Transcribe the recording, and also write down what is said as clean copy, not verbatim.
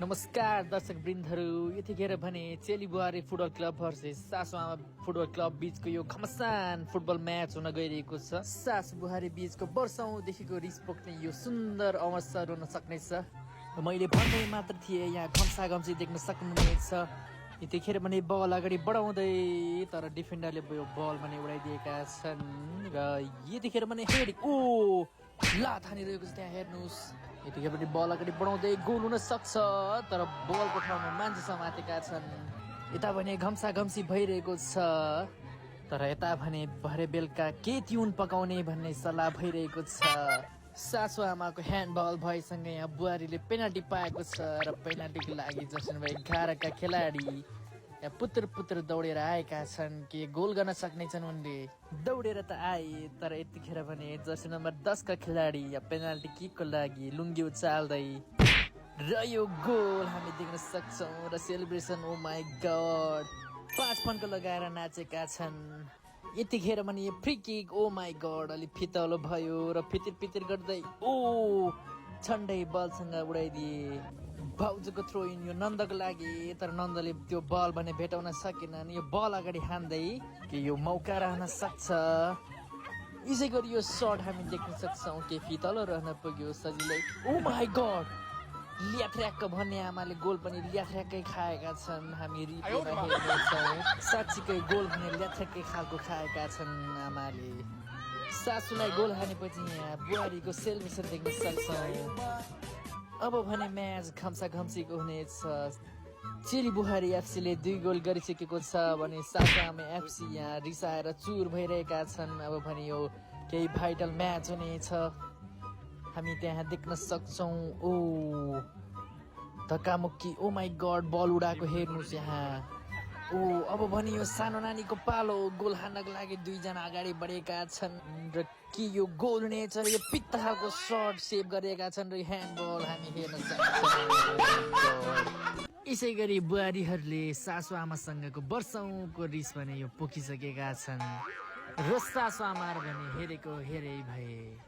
नमस्कार दर्शक वृन्दहरू, यतिखेर भने चेली बुहारी फुटबल क्लब भर्सेस सासु आमा फुटबल क्लब बीचको यो घमसान फुटबल म्याच हुन गइरहेको छ। सासु बुहारी बीचको वर्षौंदेखिको रिस पोख्ने यो सुन्दर अवसर हुन सक्नेछ। मैले भन्दै मात्र थिएँ, यहाँ घम्सा घम्सी देख्न सक्नुहुनेछ। यतिखेर भने बल अगाडि बढाउँदै तर डिफेन्डरले यो बल भने उडाइदिएका छन् र यतिखेर भने हेड लात हानिरहेको छ। त्यहाँ हेर्नुहोस्, यतिखेर पनि बल अगाडि बढाउँदै गोल हुन सक्छ तर बलको ठाउँमा मान्छे समातेका छन्। यता भने घम्सा घम्सी भइरहेको छ तर यता भने भरे बेलुका के ट्युन पकाउने भन्ने सल्लाह भइरहेको छ। सासु आमाको ह्यान्डबल भएसँगै यहाँ बुहारीले पेनाल्टी पाएको छ र पेनाल्टीको लागि जसन भाइ 11 का खेलाडी यहाँ पुत्र दौडेर आएका छन् कि गोल गर्न सक्नेछन्। उनले दौडेर त आए तर यतिखेर भने जर्सी नम्बर 10 का खेलाडी या पेनाल्टी किकको लागि लुङ्गी उचाल्दै र यो गोल हामी देख्न सक्छौँ र सेलिब्रेसन ओ माई गड 5 फन्को लगाएर नाचेका छन्। यतिखेर भने यो free kick oh my god अलि फितलो भयो र फितिर गर्दै छन्डै बलसँग उडाइदिए। भाउजूको थ्रो इन यो नन्दको लागि तर नन्दले त्यो बल भने भेटाउन सकेनन्। यो बल अगाडि हान्दै कि यो मौका रहन सक्छ। यसै गरी यो सर्ट हामी देख्न सक्छौँ कि फितलो रहन पुग्यो सजिलै। ओ माई गड ल्याथ्र्याक्क भन्ने आमाले गोल पनि ल्याथ्र्याक्कै खाएका छन्। हामी रिप्लेमा हेर्नेछौँ, साँच्चीकै गोल भने ल्याथ्र्याक्कै खालको खाएका छन् आमाले। सासूलाई गोल हानेपछि यहाँ बुहारीको सेलिब्रेसन देख्न सक्छौँ। अब भने म्याच घम्सा घम्सीको हुनेछ। चेली बुहारी एफसीले 2 गोल गरिसकेको छ भने सासु आमा एफसी यहाँ रिसाएर चुर भइरहेका छन्। अब भने यो केही भाइटल म्याच हुनेछ, हामी त्यहाँ देख्न सक्छौँ। धक्कामुक्की ओ माई गड बल उडाएको हेर्नुहोस् यहाँ। अब भने यो सानो नानीको पालो गोल हान्नको लागि 2 जना अगाडि बढेका छन् र के यो गोल हुनेछ। यो पित्ता खालको सर्ट सेभ गरेका छन् र ह्यान्डबल हामी हेर्न सक्छौँ। यसै गरी बुहारीहरूले सासु आमासँगको वर्षौंको रिस भने यो पोखिसकेका छन् र सासु आमाहरू भने हेरेको हेरै भए।